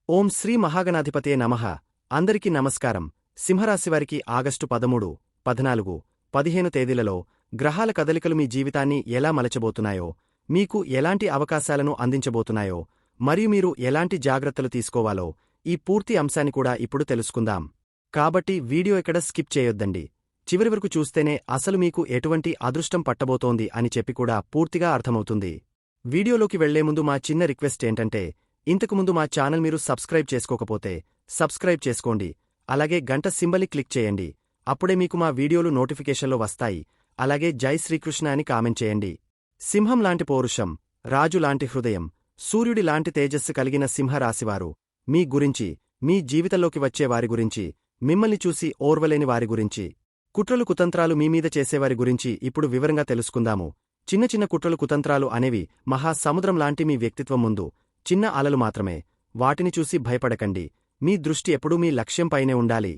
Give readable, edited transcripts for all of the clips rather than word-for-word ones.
ఓం శ్రీ మహాగణాధిపతే నమః. అందరికీ నమస్కారం. సింహరాశివారికి ఆగస్టు 13, 14, 15 తేదీలలో గ్రహాల కదలికలు మీ జీవితాన్ని ఎలా మలచబోతున్నాయో, మీకు ఎలాంటి అవకాశాలను అందించబోతున్నాయో, మరియు మీరు ఎలాంటి జాగ్రత్తలు తీసుకోవాలో ఈ పూర్తి అంశాన్ని కూడా ఇప్పుడు తెలుసుకుందాం. కాబట్టి వీడియో ఎక్కడ స్కిప్ చేయొద్దండి. చివరి వరకు చూస్తేనే అసలు మీకు ఎటువంటి అదృష్టం పట్టబోతోంది అని చెప్పి కూడా పూర్తిగా అర్థమవుతుంది. వీడియోలోకి వెళ్లే ముందు మా చిన్న రిక్వెస్ట్ ఏంటంటే, ఇంతకుముందు మా ఛానల్ మీరు సబ్స్క్రైబ్ చేసుకోకపోతే సబ్స్క్రైబ్ చేసుకోండి. అలాగే గంట సింబల్ని క్లిక్ చేయండి. అప్పుడే మీకు మా వీడియోలు నోటిఫికేషన్లో వస్తాయి. అలాగే జై శ్రీకృష్ణ అని కామెంట్ చేయండి. సింహం లాంటి పౌరుషం, రాజు లాంటి హృదయం, సూర్యుడి లాంటి తేజస్సు కలిగిన సింహరాశివారు మీ గురించి, మీ జీవితంలోకి వచ్చే వారి గురించి, మిమ్మల్ని చూసి ఓర్వలేని వారి గురించి, కుట్రలు కుతంత్రాలు మీమీద చేసేవారి గురించి ఇప్పుడు వివరంగా తెలుసుకుందాము. చిన్న చిన్న కుట్రలు కుతంత్రాలు అనేవి మహాసముద్రం లాంటి మీ వ్యక్తిత్వం ముందు చిన్న అలలు మాత్రమే. వాటిని చూసి భయపడకండి. మీ దృష్టి ఎప్పుడూ మీ లక్ష్యంపైనే ఉండాలి.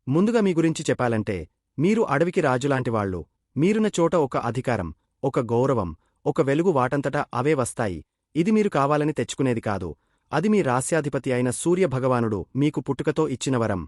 ముందుగా మీ గురించి చెప్పాలంటే, మీరు అడవికి రాజులాంటివాళ్లు. మీరున్న చోట ఒక అధికారం, ఒక గౌరవం, ఒక వెలుగు వాటంతటా అవే వస్తాయి. ఇది మీరు కావాలని తెచ్చుకునేది కాదు. అది మీ రాస్యాధిపతి అయిన సూర్యభగవానుడు మీకు పుట్టుకతో ఇచ్చిన వరం.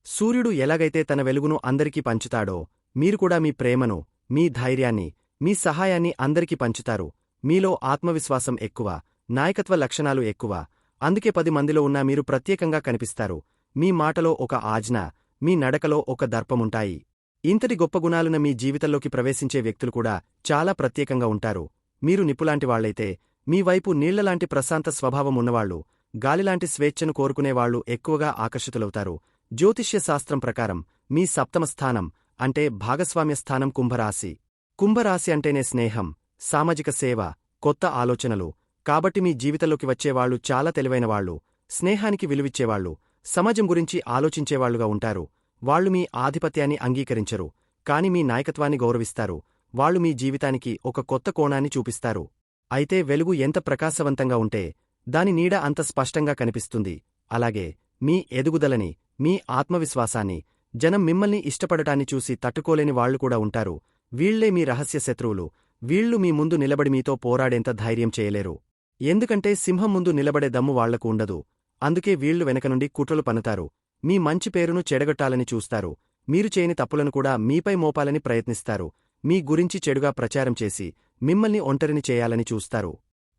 సూర్యుడు ఎలాగైతే తన వెలుగును అందరికీ పంచుతాడో, మీరు కూడా మీ ప్రేమను, మీ ధైర్యాన్ని, మీ సహాయాన్ని అందరికీ పంచుతారు. మీలో ఆత్మవిశ్వాసం ఎక్కువ, నాయకత్వ లక్షణాలు ఎక్కువ. అందుకే 10 మందిలో ఉన్నా మీరు ప్రత్యేకంగా కనిపిస్తారు. మీ మాటలో ఒక ఆజ్ఞ, మీ నడకలో ఒక దర్పముంటాయి. ఇంతటి గొప్ప గుణాలున్న మీ జీవితంలోకి ప్రవేశించే వ్యక్తులు కూడా చాలా ప్రత్యేకంగా ఉంటారు. మీరు నిప్పులాంటివాళ్లైతే, మీ వైపు నీళ్లలాంటి ప్రశాంత స్వభావం ఉన్నవాళ్లు, గాలిలాంటి స్వేచ్ఛను కోరుకునేవాళ్లు ఎక్కువగా ఆకర్షితులవుతారు. జ్యోతిష్య శాస్త్రం ప్రకారం మీ సప్తమ స్థానం అంటే భాగస్వామ్య స్థానం కుంభరాశి. కుంభరాశి అంటేనే స్నేహం, సామాజిక సేవ, కొత్త ఆలోచనలు. కాబట్టి మీ జీవితంలోకి వచ్చేవాళ్లు చాలా తెలివైనవాళ్లు, స్నేహానికి విలువిచ్చేవాళ్లు, సమాజం గురించి ఆలోచించేవాళ్లుగా ఉంటారు. వాళ్లు మీ ఆధిపత్యాన్ని అంగీకరించరు, కాని మీ నాయకత్వాన్ని గౌరవిస్తారు. వాళ్లు మీ జీవితానికి ఒక కొత్త కోణాన్ని చూపిస్తారు. అయితే వెలుగు ఎంత ప్రకాశవంతంగా ఉంటే, దాని నీడ అంత స్పష్టంగా కనిపిస్తుంది. అలాగే మీ ఎదుగుదలని, మీ ఆత్మవిశ్వాసాన్ని, జనం మిమ్మల్ని ఇష్టపడటాన్ని చూసి తట్టుకోలేని వాళ్లు కూడా ఉంటారు. వీళ్లే మీ రహస్య శత్రువులు. వీళ్లు మీ ముందు నిలబడి మీతో పోరాడేంత ధైర్యం చేయలేరు. ఎందుకంటే సింహం ముందు నిలబడే దమ్ము వాళ్లకు ఉండదు. అందుకే వీళ్లు వెనక నుండి కుట్రలు పన్నుతారు. మీ మంచి పేరును చెడగొట్టాలని చూస్తారు. మీరు చేయని తప్పులను కూడా మీపై మోపాలని ప్రయత్నిస్తారు. మీ గురించి చెడుగా ప్రచారం చేసి మిమ్మల్ని ఒంటరిని చేయాలని చూస్తారు.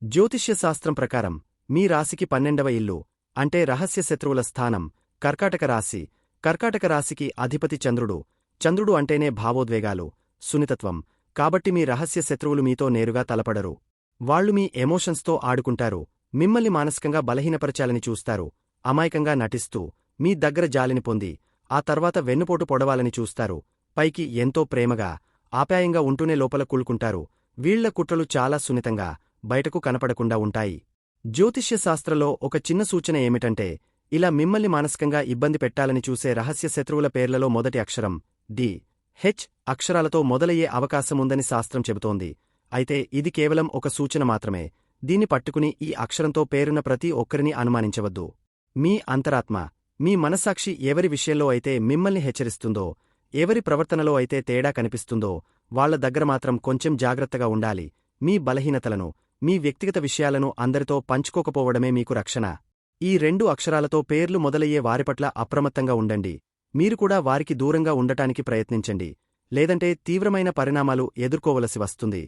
జ్యోతిష్య శాస్త్రం ప్రకారం మీ రాశికి 12వ ఇల్లు అంటే రహస్య శత్రువుల స్థానం కర్కాటక రాశి. కర్కాటక రాశికి అధిపతి చంద్రుడు. చంద్రుడు అంటేనే భావోద్వేగాలు, సున్నితత్వం. కాబట్టి మీ రహస్య శత్రువులు మీతో నేరుగా తలపడరు. వాళ్లు మీ ఎమోషన్స్తో ఆడుకుంటారు. మిమ్మల్ని మానసికంగా బలహీనపరచాలని చూస్తారు. అమాయకంగా నటిస్తూ మీ దగ్గర జాలిని పొంది ఆ తర్వాత వెన్నుపోటు పొడవాలని చూస్తారు. పైకి ఎంతో ప్రేమగా, ఆప్యాయంగా ఉంటూనే లోపల కుళ్ళుకుంటారు. వీళ్ల కుట్రలు చాలా సున్నితంగా, బయటకు కనపడకుండా ఉంటాయి. జ్యోతిష్య శాస్త్రంలో ఒక చిన్న సూచన ఏమిటంటే, ఇలా మిమ్మల్ని మానసికంగా ఇబ్బంది పెట్టాలని చూసే రహస్య శత్రువుల పేర్లలో మొదటి అక్షరం డి, హెచ్ అక్షరాలతో మొదలయ్యే అవకాశముందని శాస్త్రం చెబుతోంది. అయితే ఇది కేవలం ఒక సూచన మాత్రమే. దీన్ని పట్టుకుని ఈ అక్షరంతో పేరున్న ప్రతి ఒక్కరిని అనుమానించవద్దు. మీ అంతరాత్మ, మీ మనస్సాక్షి ఎవరి విషయంలో అయితే మిమ్మల్ని హెచ్చరిస్తుందో, ఎవరి ప్రవర్తనలో అయితే తేడా కనిపిస్తుందో, వాళ్ల దగ్గర మాత్రం కొంచెం జాగ్రత్తగా ఉండాలి. మీ బలహీనతలను, మీ వ్యక్తిగత విషయాలను అందరితో పంచుకోకపోవడమే మీకు రక్షణ. ఈ 2 అక్షరాలతో పేర్లు మొదలయ్యే వారిపట్ల అప్రమత్తంగా ఉండండి. మీరు కూడా వారికి దూరంగా ఉండటానికి ప్రయత్నించండి. లేదంటే తీవ్రమైన పరిణామాలు ఎదుర్కోవలసి వస్తుంది.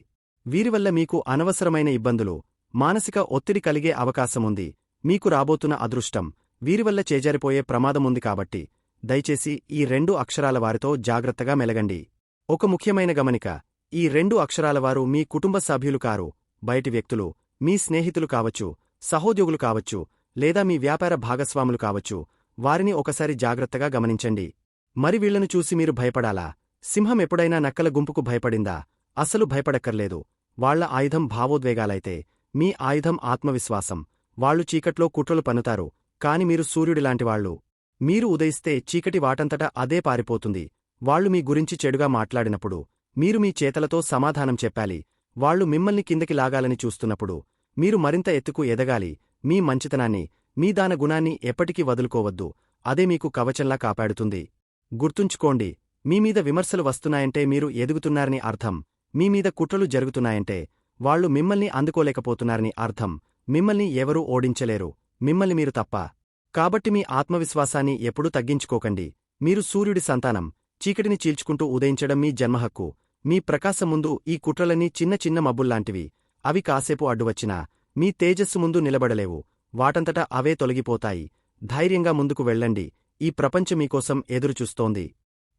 వీరివల్ల మీకు అనవసరమైన ఇబ్బందులు, మానసిక ఒత్తిడి కలిగే అవకాశముంది. మీకు రాబోతున్న అదృష్టం వీరివల్ల చేజారిపోయే ప్రమాదముంది. కాబట్టి దయచేసి ఈ 2 అక్షరాల వారితో జాగ్రత్తగా మెలగండి. ఒక ముఖ్యమైన గమనిక, ఈ 2 అక్షరాల వారు మీ కుటుంబ సభ్యులు కారు. బయటి వ్యక్తులు, మీ స్నేహితులు కావచ్చు, సహోద్యోగులు కావచ్చు, లేదా మీ వ్యాపార భాగస్వాములు కావచ్చు. వారిని ఒకసారి జాగ్రత్తగా గమనించండి. మరి వీళ్లను చూసి మీరు భయపడాలా? సింహం ఎప్పుడైనా నక్కల గుంపుకు భయపడిందా? అసలు భయపడక్కర్లేదు. వాళ్ల ఆయుధం భావోద్వేగాలైతే మీ ఆయుధం ఆత్మవిశ్వాసం. వాళ్లు చీకట్లో కుట్రలు పన్నుతారు, కాని మీరు సూర్యుడిలాంటివాళ్లు. మీరు ఉదయిస్తే చీకటి వాటంతటా అదే పారిపోతుంది. వాళ్లు మీ గురించి చెడుగా మాట్లాడినప్పుడు మీరు మీ చేతలతో సమాధానం చెప్పాలి. వాళ్లు మిమ్మల్ని కిందకి లాగాలని చూస్తున్నప్పుడు మీరు మరింత ఎత్తుకు ఎదగాలి. మీ మంచితనాన్ని, మీ దాన గుణాన్ని ఎప్పటికీ వదులుకోవద్దు. అదే మీకు కవచంలా కాపాడుతుంది. గుర్తుంచుకోండి, మీమీద విమర్శలు వస్తున్నాయంటే మీరు ఎదుగుతున్నారని అర్థం. మీమీద కుట్రలు జరుగుతున్నాయంటే వాళ్లు మిమ్మల్ని అందుకోలేకపోతున్నారని అర్థం. మిమ్మల్ని ఎవరూ ఓడించలేరు, మిమ్మల్ని మీరు తప్ప. కాబట్టి మీ ఆత్మవిశ్వాసాన్ని ఎప్పుడూ తగ్గించుకోకండి. మీరు సూర్యుడి సంతానం, చీకటిని చీల్చుకుంటూ ఉదయించడం మీ జన్మహక్కు. మీ ప్రకాశం ముందు ఈ కుట్రలన్నీ చిన్న చిన్న మబ్బుల్లాంటివి. అవి కాసేపు అడ్డువచ్చినా మీ తేజస్సు ముందు నిలబడలేవు. వాటంతటా అవే తొలగిపోతాయి. ధైర్యంగా ముందుకు వెళ్ళండి. ఈ ప్రపంచం మీకోసం ఎదురుచూస్తోంది.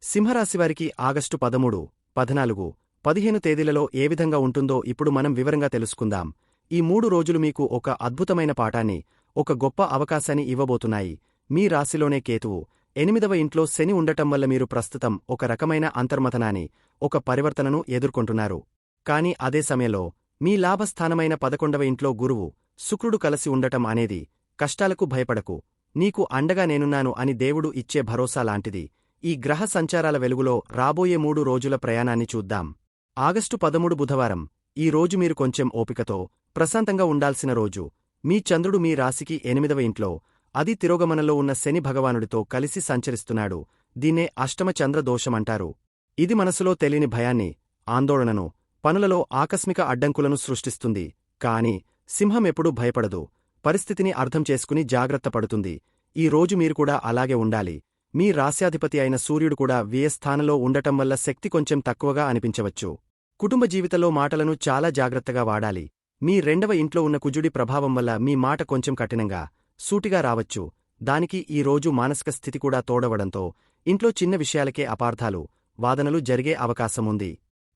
సింహరాశివారికి ఆగస్టు 13, 14, 15 తేదీలలో ఏ విధంగా ఉంటుందో ఇప్పుడు మనం వివరంగా తెలుసుకుందాం. ఈ 3 రోజులు మీకు ఒక అద్భుతమైన పాఠాన్ని, ఒక గొప్ప అవకాశాన్ని ఇవ్వబోతున్నాయి. మీ రాశిలోనే కేతువు, 8వ ఇంట్లో శని ఉండటం వల్ల మీరు ప్రస్తుతం ఒక రకమైన అంతర్మథనాన్ని, ఒక పరివర్తనను ఎదుర్కొంటున్నారు. కాని అదే సమయంలో మీ లాభస్థానమైన 11వ ఇంట్లో గురువు, శుక్రుడు కలసి ఉండటం అనేది కష్టాలకు భయపడకు, నీకు అండగా నేనున్నాను అని దేవుడు ఇచ్చే భరోసా లాంటిది. ఈ గ్రహ సంచారాల వెలుగులో రాబోయే 3 రోజుల ప్రయాణాన్ని చూద్దాం. ఆగస్టు 13 బుధవారం. ఈ రోజు మీరు కొంచెం ఓపికతో, ప్రశాంతంగా ఉండాల్సిన రోజు. మీ చంద్రుడు మీ రాశికి 8వ ఇంట్లో, అది తిరోగమనంలో ఉన్న శని భగవానుడితో కలిసి సంచరిస్తున్నాడు. దీన్నే అష్టమ చంద్ర దోషమంటారు. ఇది మనసులో తెలియని భయాన్ని, ఆందోళనను, పనులలో ఆకస్మిక అడ్డంకులను సృష్టిస్తుంది. కాని సింహం ఎప్పుడూ భయపడదు. పరిస్థితిని అర్థం చేసుకుని జాగ్రత్త పడుతుంది. ఈ రోజు మీరు కూడా అలాగే ఉండాలి. మీ రాశ్యాధిపతి అయిన సూర్యుడు కూడా వ్యయస్థానంలో ఉండటం వల్ల శక్తి కొంచెం తక్కువగా అనిపించవచ్చు. కుటుంబ జీవితంలో మాటలను చాలా జాగ్రత్తగా వాడాలి. మీ 2వ ఇంట్లో ఉన్న కుజుడి ప్రభావం వల్ల మీ మాట కొంచెం కఠినంగా, సూటిగా రావచ్చు. దానికి ఈ రోజు మానసిక స్థితి కూడా తోడవడంతో ఇంట్లో చిన్న విషయాలకే అపార్థాలు, వాదనలు జరిగే అవకాశముంది.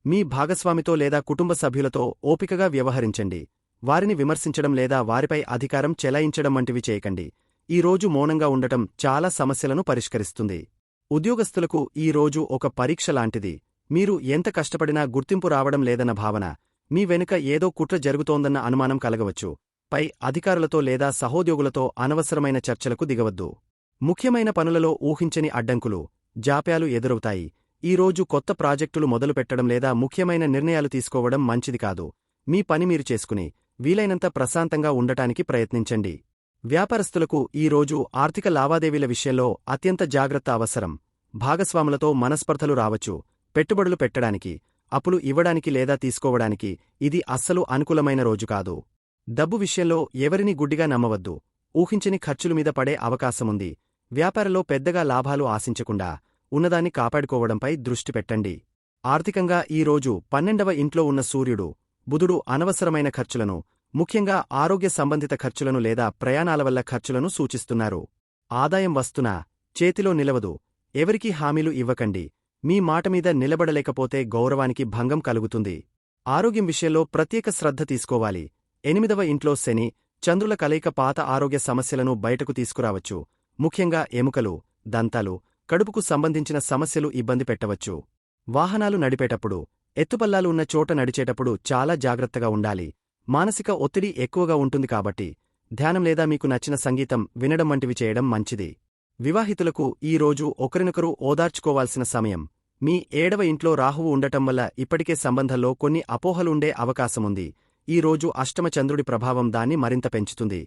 మీ భాగస్వామితో లేదా కుటుంబ సభ్యులతో ఓపికగా వ్యవహరించండి. వారిని విమర్శించడం లేదా వారిపై అధికారం చెలాయించడం వంటివి చేయకండి. ఈ రోజు మౌనంగా ఉండటం చాలా సమస్యలను పరిష్కరిస్తుంది. ఉద్యోగస్తులకు ఈ రోజు ఒక పరీక్ష లాంటిది. మీరు ఎంత కష్టపడినా గుర్తింపు రావడం లేదన్న భావన, మీ వెనుక ఏదో కుట్ర జరుగుతోందన్న అనుమానం కలగవచ్చు. పై అధికారులతో లేదా సహోద్యోగులతో అనవసరమైన చర్చలకు దిగవద్దు. ముఖ్యమైన పనులలో ఊహించని అడ్డంకులు, జాప్యాలు ఎదురవుతాయి. ఈ రోజు కొత్త ప్రాజెక్టులు మొదలుపెట్టడం లేదా ముఖ్యమైన నిర్ణయాలు తీసుకోవడం మంచిది కాదు. మీ పని మీరు చేసుకుని వీలైనంత ప్రశాంతంగా ఉండటానికి ప్రయత్నించండి. వ్యాపారస్తులకు ఈ రోజు ఆర్థిక లావాదేవీల విషయంలో అత్యంత జాగ్రత్త అవసరం. భాగస్వాములతో మనస్పర్ధలు రావచ్చు. పెట్టుబడులు పెట్టడానికి, అప్పులు ఇవ్వడానికి లేదా తీసుకోవడానికి ఇది అస్సలు అనుకూలమైన రోజు కాదు. డబ్బు విషయంలో ఎవరినీ గుడ్డిగా నమ్మవద్దు. ఊహించని ఖర్చుల మీద పడే అవకాశముంది. వ్యాపారంలో పెద్దగా లాభాలు ఆశించకుండా ఉన్నదాన్ని కాపాడుకోవడంపై దృష్టి పెట్టండి. ఆర్థికంగా ఈ రోజు 12వ ఇంట్లో ఉన్న సూర్యుడు, బుధుడు అనవసరమైన ఖర్చులను, ముఖ్యంగా ఆరోగ్య సంబంధిత ఖర్చులను లేదా ప్రయాణాల వల్ల ఖర్చులను సూచిస్తున్నారు. ఆదాయం వస్తున్నా చేతిలో నిలవదు. ఎవరికీ హామీలు ఇవ్వకండి. మీ మాటమీద నిలబడలేకపోతే గౌరవానికి భంగం కలుగుతుంది. ఆరోగ్యం విషయంలో ప్రత్యేక శ్రద్ధ తీసుకోవాలి. 8వ ఇంట్లో శని, చంద్రుల కలయిక పాత ఆరోగ్య సమస్యలను బయటకు తీసుకురావచ్చు. ముఖ్యంగా ఎముకలు, దంతాలు, కడుపుకు సంబంధించిన సమస్యలు ఇబ్బంది పెట్టవచ్చు. వాహనాలు నడిపేటప్పుడు, ఎత్తుపల్లాలు ఉన్న చోట నడిచేటప్పుడు చాలా జాగ్రత్తగా ఉండాలి. మానసిక ఒత్తిడి ఎక్కువగా ఉంటుంది కాబట్టి ధ్యానం లేదా మీకు నచ్చిన సంగీతం వినడం వంటివి చేయడం మంచిది. వివాహితులకు ఈ రోజు ఒకరినొకరు ఓదార్చుకోవాల్సిన సమయం. మీ 7వ ఇంట్లో రాహువు ఉండటం వల్ల ఇప్పటికే సంబంధంలో కొన్ని అపోహలుండే అవకాశముంది. ఈ రోజు అష్టమ చంద్రుడి ప్రభావం దాన్ని మరింత పెంచుతుంది.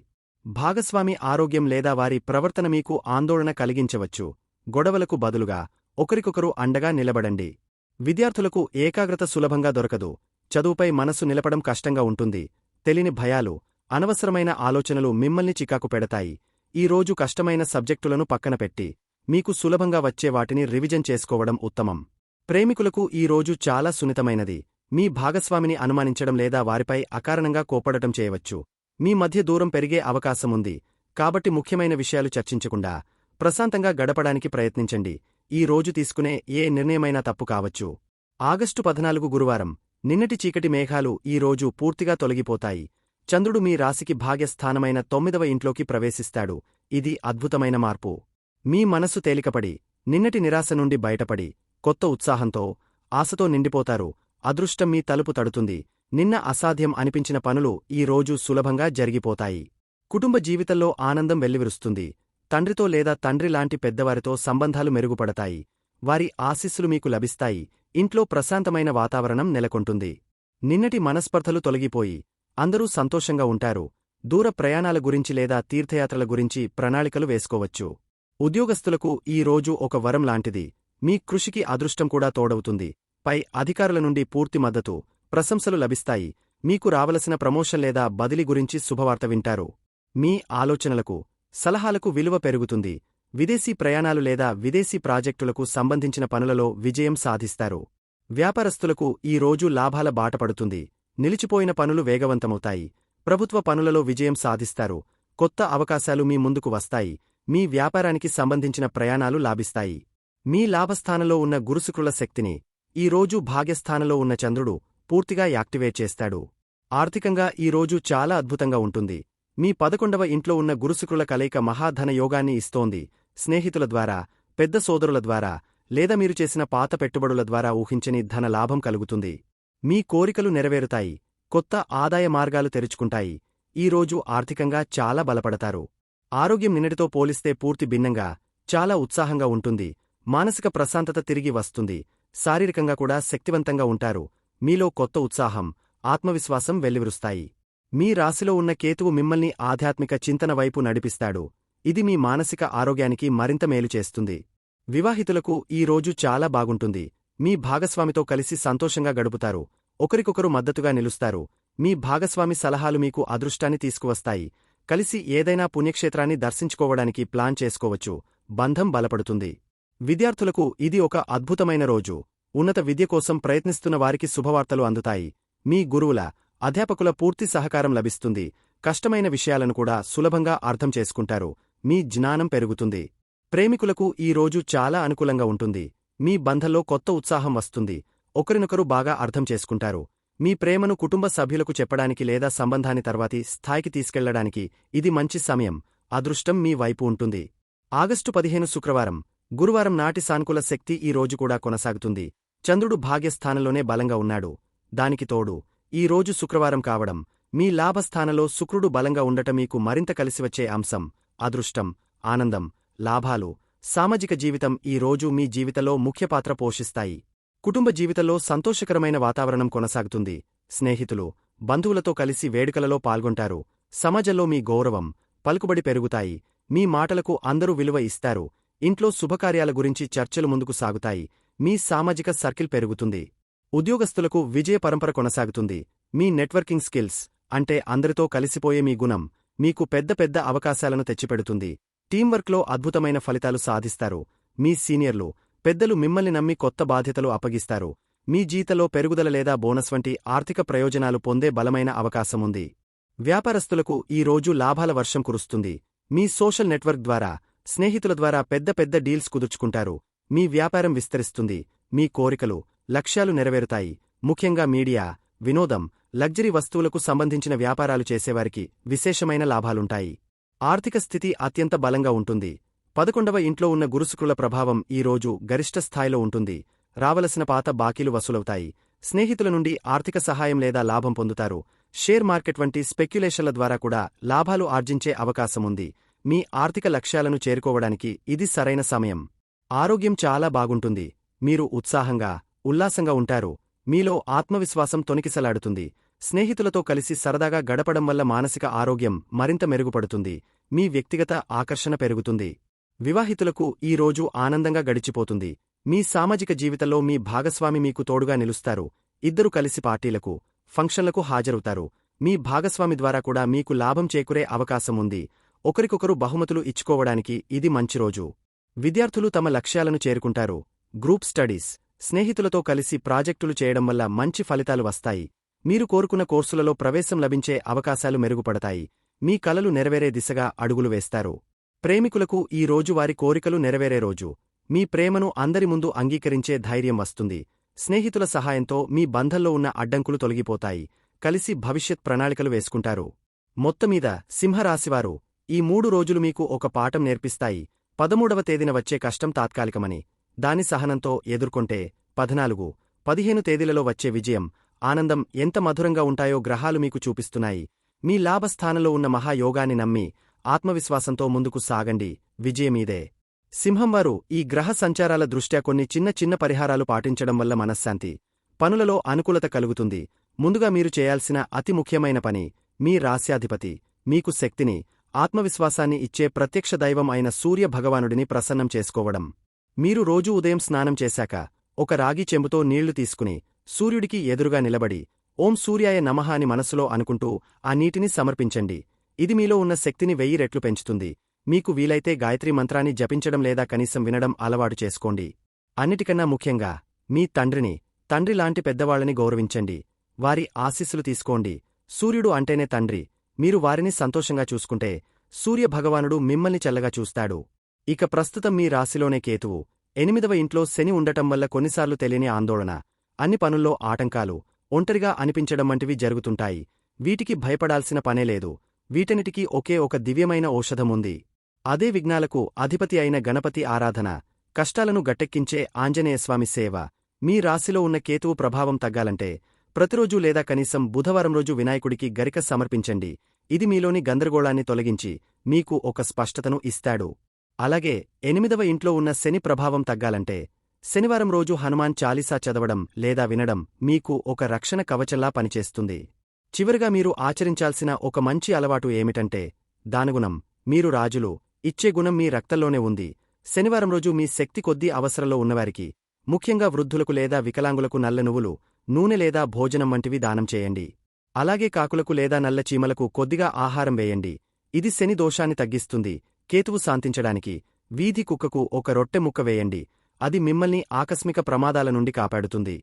భాగస్వామి ఆరోగ్యం లేదా వారి ప్రవర్తన మీకు ఆందోళన కలిగించవచ్చు. గొడవలకు బదులుగా ఒకరికొకరు అండగా నిలబడండి. విద్యార్థులకు ఏకాగ్రత సులభంగా దొరకదు. చదువుపై మనసు నిలపడం కష్టంగా ఉంటుంది. తెలియని భయాలు, అనవసరమైన ఆలోచనలు మిమ్మల్ని చికాకు పెడతాయి. ఈ రోజు కష్టమైన సబ్జెక్టులను పక్కనపెట్టి మీకు సులభంగా వచ్చే వాటిని రివిజన్ చేసుకోవడం ఉత్తమం. ప్రేమికులకు ఈ రోజు చాలా సున్నితమైనది. మీ భాగస్వామిని అనుమానించడం లేదా వారిపై అకారణంగా కోపడటం చేయవచ్చు. మీ మధ్య దూరం పెరిగే అవకాశముంది. కాబట్టి ముఖ్యమైన విషయాలు చర్చించకుండా ప్రశాంతంగా గడపడానికి ప్రయత్నించండి. ఈ రోజు తీసుకునే ఏ నిర్ణయమైనా తప్పు కావచ్చు. ఆగస్టు 14 గురువారం. నిన్నటి చీకటి మేఘాలు ఈ రోజు పూర్తిగా తొలగిపోతాయి. చంద్రుడు మీ రాశికి భాగ్యస్థానమైన 9వ ఇంట్లోకి ప్రవేశిస్తాడు. ఇది అద్భుతమైన మార్పు. మీ మనస్సు తేలికపడి, నిన్నటి నిరాశ నుండి బయటపడి, కొత్త ఉత్సాహంతో, ఆశతో నిండిపోతారు. అదృష్టం మీ తలుపు తడుతుంది. నిన్న అసాధ్యం అనిపించిన పనులు ఈ రోజు సులభంగా జరిగిపోతాయి. కుటుంబ జీవితంలో ఆనందం వెల్లివిరుస్తుంది. తండ్రితో లేదా తండ్రి లాంటి పెద్దవారితో సంబంధాలు మెరుగుపడతాయి. వారి ఆశీస్సులు మీకు లభిస్తాయి. ఇంట్లో ప్రశాంతమైన వాతావరణం నెలకొంటుంది. నిన్నటి మనస్పర్ధలు తొలగిపోయి అందరూ సంతోషంగా ఉంటారు. దూర ప్రయాణాల గురించి లేదా తీర్థయాత్రల గురించి ప్రణాళికలు వేసుకోవచ్చు. ఉద్యోగస్తులకు ఈ రోజు ఒక వరం లాంటిది. మీ కృషికి అదృష్టం కూడా తోడవుతుంది. పై అధికారుల నుండి పూర్తి మద్దతు, ప్రశంసలు లభిస్తాయి. మీకు రావలసిన ప్రమోషన్ లేదా బదిలీ గురించి శుభవార్త వింటారు. మీ ఆలోచనలకు, సలహాలకు విలువ పెరుగుతుంది. విదేశీ ప్రయాణాలు లేదా విదేశీ ప్రాజెక్టులకు సంబంధించిన పనులలో విజయం సాధిస్తారు. వ్యాపారస్తులకు ఈ రోజు లాభాల బాట పడుతుంది. నిలిచిపోయిన పనులు వేగవంతమవుతాయి. ప్రభుత్వ పనులలో విజయం సాధిస్తారు. కొత్త అవకాశాలు మీ ముందుకు వస్తాయి. మీ వ్యాపారానికి సంబంధించిన ప్రయాణాలు లాభిస్తాయి. మీ లాభస్థానంలో ఉన్న గురుశుక్రుల శక్తిని ఈ రోజు భాగ్యస్థానంలో ఉన్న చంద్రుడు పూర్తిగా యాక్టివేట్ చేస్తాడు. ఆర్థికంగా ఈ రోజు చాలా అద్భుతంగా ఉంటుంది. మీ 11వ ఇంట్లో ఉన్న గురుశుక్రుల కలయిక మహాధన యోగాన్ని ఇస్తోంది. స్నేహితుల ద్వారా, పెద్ద సోదరుల ద్వారా లేదా మీరు చేసిన పాత పెట్టుబడుల ద్వారా ఊహించని ధన లాభం కలుగుతుంది. మీ కోరికలు నెరవేరుతాయి. కొత్త ఆదాయ మార్గాలు తెరుచుకుంటాయి. ఈ రోజు ఆర్థికంగా చాలా బలపడతారు. ఆరోగ్యం నిన్నటితో పోలిస్తే పూర్తి భిన్నంగా, చాలా ఉత్సాహంగా ఉంటుంది. మానసిక ప్రశాంతత తిరిగి వస్తుంది. శారీరకంగా కూడా శక్తివంతంగా ఉంటారు. మీలో కొత్త ఉత్సాహం, ఆత్మవిశ్వాసం వెల్లివిరుస్తాయి. మీ రాశిలో ఉన్న కేతువు మిమ్మల్ని ఆధ్యాత్మిక చింతన వైపు నడిపిస్తాడు. ఇది మీ మానసిక ఆరోగ్యానికి మరింత మేలు చేస్తుంది. వివాహితులకు ఈ రోజు చాలా బాగుంటుంది. మీ భాగస్వామితో కలిసి సంతోషంగా గడుపుతారు. ఒకరికొకరు మద్దతుగా నిలుస్తారు. మీ భాగస్వామి సలహాలు మీకు అదృష్టాన్ని తీసుకువస్తాయి. కలిసి ఏదైనా పుణ్యక్షేత్రాన్ని దర్శించుకోవడానికి ప్లాన్ చేసుకోవచ్చు. బంధం బలపడుతుంది. విద్యార్థులకు ఇది ఒక అద్భుతమైన రోజు. ఉన్నత విద్య కోసం ప్రయత్నిస్తున్న వారికి శుభవార్తలు అందుతాయి. మీ గురువుల, అధ్యాపకుల పూర్తి సహకారం లభిస్తుంది. కష్టమైన విషయాలను కూడా సులభంగా అర్థం చేసుకుంటారు. మీ జ్ఞానం పెరుగుతుంది. ప్రేమికులకు ఈ రోజు చాలా అనుకూలంగా ఉంటుంది. మీ బంధంలో కొత్త ఉత్సాహం వస్తుంది. ఒకరినొకరు బాగా అర్థం చేసుకుంటారు. మీ ప్రేమను కుటుంబ సభ్యులకు చెప్పడానికి లేదా సంబంధాన్ని తర్వాతి స్థాయికి తీసుకెళ్లడానికి ఇది మంచి సమయం. అదృష్టం మీ వైపు ఉంటుంది. ఆగస్టు 15 శుక్రవారం, గురువారం నాటి సానుకూల శక్తి ఈ రోజు కూడా కొనసాగుతుంది. చంద్రుడు భాగ్యస్థానంలోనే బలంగా ఉన్నాడు. దానికి తోడు ఈ రోజు శుక్రవారం కావడం, మీ లాభస్థానంలో శుక్రుడు బలంగా ఉండటం మీకు మరింత కలిసివచ్చే అంశం. అదృష్టం, ఆనందం, లాభాలు, సామాజిక జీవితం ఈ రోజు మీ జీవితంలో ముఖ్య పాత్ర పోషిస్తాయి. కుటుంబ జీవితంలో సంతోషకరమైన వాతావరణం కొనసాగుతుంది. స్నేహితులు, బంధువులతో కలిసి వేడుకలలో పాల్గొంటారు. సమాజంలో మీ గౌరవం, పలుకుబడి పెరుగుతాయి. మీ మాటలకు అందరూ విలువ ఇస్తారు. ఇంట్లో శుభకార్యాల గురించి చర్చలు ముందుకు సాగుతాయి. మీ సామాజిక సర్కిల్ పెరుగుతుంది. ఉద్యోగస్తులకు విజయ పరంపర కొనసాగుతుంది. మీ నెట్వర్కింగ్ స్కిల్స్, అంటే అందరితో కలిసిపోయే మీ గుణం, మీకు పెద్ద పెద్ద అవకాశాలను తెచ్చిపెడుతుంది. టీంవర్క్లో అద్భుతమైన ఫలితాలు సాధిస్తారు. మీ సీనియర్లు, పెద్దలు మిమ్మల్ని నమ్మి కొత్త బాధ్యతలు అప్పగిస్తారు. మీ జీతంలో పెరుగుదల లేదా బోనస్ వంటి ఆర్థిక ప్రయోజనాలు పొందే బలమైన అవకాశముంది. వ్యాపారస్తులకు ఈ రోజు లాభాల వర్షం కురుస్తుంది. మీ సోషల్ నెట్వర్క్ ద్వారా, స్నేహితుల ద్వారా పెద్ద పెద్ద డీల్స్ కుదుర్చుకుంటారు. మీ వ్యాపారం విస్తరిస్తుంది. మీ కోరికలు, లక్ష్యాలు నెరవేరుతాయి. ముఖ్యంగా మీడియా, వినోదం, లగ్జరీ వస్తువులకు సంబంధించిన వ్యాపారాలు చేసేవారికి విశేషమైన లాభాలుంటాయి. ఆర్థిక స్థితి అత్యంత బలంగా ఉంటుంది. 11వ ఇంట్లో ఉన్న గురుశుక్రుల ప్రభావం ఈ రోజు గరిష్ట స్థాయిలో ఉంటుంది. రావలసిన పాత బాకీలు వసూలవుతాయి. స్నేహితుల నుండి ఆర్థిక సహాయం లేదా లాభం పొందుతారు. షేర్ మార్కెట్ వంటి స్పెక్యులేషన్ల ద్వారా కూడా లాభాలు ఆర్జించే అవకాశముంది. మీ ఆర్థిక లక్ష్యాలను చేరుకోవడానికి ఇది సరైన సమయం. ఆరోగ్యం చాలా బాగుంటుంది. మీరు ఉత్సాహంగా, ఉల్లాసంగా ఉంటారు. మీలో ఆత్మవిశ్వాసం తొణికిసలాడుతుంది. స్నేహితులతో కలిసి సరదాగా గడపడం వల్ల మానసిక ఆరోగ్యం మరింత మెరుగుపడుతుంది. మీ వ్యక్తిగత ఆకర్షణ పెరుగుతుంది. వివాహితులకు ఈ రోజు ఆనందంగా గడిచిపోతుంది. మీ సామాజిక జీవితంలో మీ భాగస్వామి మీకు తోడుగా నిలుస్తారు. ఇద్దరు కలిసి పార్టీలకు, ఫంక్షన్లకు హాజరవుతారు. మీ భాగస్వామి ద్వారా కూడా మీకు లాభం చేకూరే అవకాశముంది. ఒకరికొకరు బహుమతులు ఇచ్చుకోవడానికి ఇది మంచి రోజు. విద్యార్థులు తమ లక్ష్యాలను చేరుకుంటారు. గ్రూప్ స్టడీస్, స్నేహితులతో కలిసి ప్రాజెక్టులు చేయడం వల్ల మంచి ఫలితాలు వస్తాయి. మీరు కోరుకున్న కోర్సులలో ప్రవేశం లభించే అవకాశాలు మెరుగుపడతాయి. మీ కలలు నెరవేరే దిశగా అడుగులు వేస్తారు. ప్రేమికులకు ఈ రోజు వారి కోరికలు నెరవేరే రోజు. మీ ప్రేమను అందరి ముందు అంగీకరించే ధైర్యం వస్తుంది. స్నేహితుల సహాయంతో మీ బంధంలో ఉన్న అడ్డంకులు తొలగిపోతాయి. కలిసి భవిష్యత్ ప్రణాళికలు వేసుకుంటారు. మొత్తమీద సింహరాశివారు, ఈ 3 రోజులు మీకు ఒక పాఠం నేర్పిస్తాయి. 13వ తేదీన వచ్చే కష్టం తాత్కాలికమని, దాని సహనంతో ఎదుర్కొంటే 14, 15 తేదీలలో వచ్చే విజయం, ఆనందం ఎంత మధురంగా ఉంటాయో గ్రహాలు మీకు చూపిస్తున్నాయి. మీ లాభస్థానంలో ఉన్న మహాయోగాన్ని నమ్మి, ఆత్మవిశ్వాసంతో ముందుకు సాగండి. విజయమీదే. సింహంవారు, ఈ గ్రహ సంచారాల దృష్ట్యా కొన్ని చిన్న చిన్న పరిహారాలు పాటించడం వల్ల మనశ్శాంతి, పనులలో అనుకూలత కలుగుతుంది. ముందుగా మీరు చేయాల్సిన అతి ముఖ్యమైన పని, మీ రాశ్యాధిపతి మీకు శక్తిని, ఆత్మవిశ్వాసాన్ని ఇచ్చే ప్రత్యక్ష దైవం అయిన సూర్య భగవానుడిని ప్రసన్నం చేసుకోవడం. మీరు రోజూ ఉదయం స్నానం చేశాక, ఒక రాగి చెంబుతో నీళ్లు తీసుకుని, సూర్యుడికి ఎదురుగా నిలబడి, ఓం సూర్యాయ నమః అని మనసులో అనుకుంటూ ఆ నీటిని సమర్పించండి. ఇది మీలో ఉన్న శక్తిని 1000 రెట్లు పెంచుతుంది. మీకు వీలైతే గాయత్రీ మంత్రాన్ని జపించడం లేదా కనీసం వినడం అలవాటు చేసుకోండి. అన్నిటికన్నా ముఖ్యంగా మీ తండ్రి లాంటి పెద్దవాళ్లని గౌరవించండి. వారి ఆశీస్సులు తీసుకోండి. సూర్యుడు అంటేనే తండ్రి. మీరు వారిని సంతోషంగా చూసుకుంటే సూర్యభగవానుడు మిమ్మల్ని చల్లగా చూస్తాడు. ఇక ప్రస్తుతం మీ రాశిలోనే కేతువు 8వ ఇంట్లో శని ఉండటం వల్ల కొన్నిసార్లు తెలియని ఆందోళన, అన్ని పనుల్లో ఆటంకాలు, ఒంటరిగా అనిపించడం వంటివి జరుగుతుంటాయి. వీటికి భయపడాల్సిన పనేలేదు. వీటన్నిటికీ ఒకే ఒక దివ్యమైన ఔషధముంది. అదే విఘ్నాలకు అధిపతి అయిన గణపతి ఆరాధన, కష్టాలను గట్టెక్కించే ఆంజనేయస్వామి సేవ. మీ రాశిలో ఉన్న కేతువు ప్రభావం తగ్గాలంటే ప్రతిరోజూ లేదా కనీసం బుధవారం రోజు వినాయకుడికి గరిక సమర్పించండి. ఇది మీలోని గందరగోళాన్ని తొలగించి మీకు ఒక స్పష్టతను ఇస్తాడు. అలాగే 8వ ఇంట్లో ఉన్న శని ప్రభావం తగ్గాలంటే శనివారం రోజు హనుమాన్ చాలీసా చదవడం లేదా వినడం మీకు ఒక రక్షణ కవచంలా పనిచేస్తుంది. చివరిగా మీరు ఆచరించాల్సిన ఒక మంచి అలవాటు ఏమిటంటే దానగుణం. మీరు రాజులు. ఇచ్చే గుణం మీ రక్తంలోనే ఉంది. శనివారం రోజు మీ శక్తి కొద్దీ అవసరంలో ఉన్నవారికి, ముఖ్యంగా వృద్ధులకు లేదా వికలాంగులకు నల్ల నువ్వులు, నూనె లేదా భోజనం వంటివి దానం చేయండి. అలాగే కాకులకు లేదా నల్ల చీమలకు కొద్దిగా ఆహారం వేయండి. ఇది శని దోషాన్ని తగ్గిస్తుంది. కేతువు శాంతించడానికి వీధి కుక్కకు ఒక రొట్టె ముక్క వేయండి. అది మిమ్మల్ని ఆకస్మిక ప్రమాదాల నుండి కాపాడుతుంది.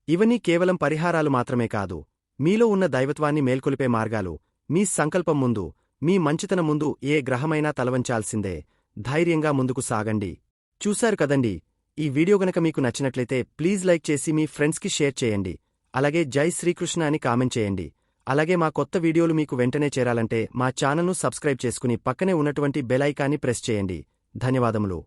ఇవన్నీ కేవలం పరిహారాలు మాత్రమే కాదు, మీలో ఉన్న దైవత్వాన్ని మేల్కొలిపే మార్గాలు. మీ సంకల్పం ముందు, మీ మంచితనం ముందు ఏ గ్రహమైనా తలవంచాల్సిందే. ధైర్యంగా ముందుకు సాగండి. చూశారు కదండి. ఈ వీడియో గనక మీకు నచ్చినట్లయితే ప్లీజ్ లైక్ చేసి మీ ఫ్రెండ్స్కి షేర్ చేయండి. అలాగే జై శ్రీకృష్ణ అని కామెంట్ చేయండి. అలాగే మా కొత్త వీడియోలు మీకు వెంటనే చేరాలంటే మా ఛానల్ను సబ్స్క్రైబ్ చేసుకుని పక్కనే ఉన్నటువంటి బెల్ ఐకాన్ని ప్రెస్ చేయండి. ధన్యవాదములు.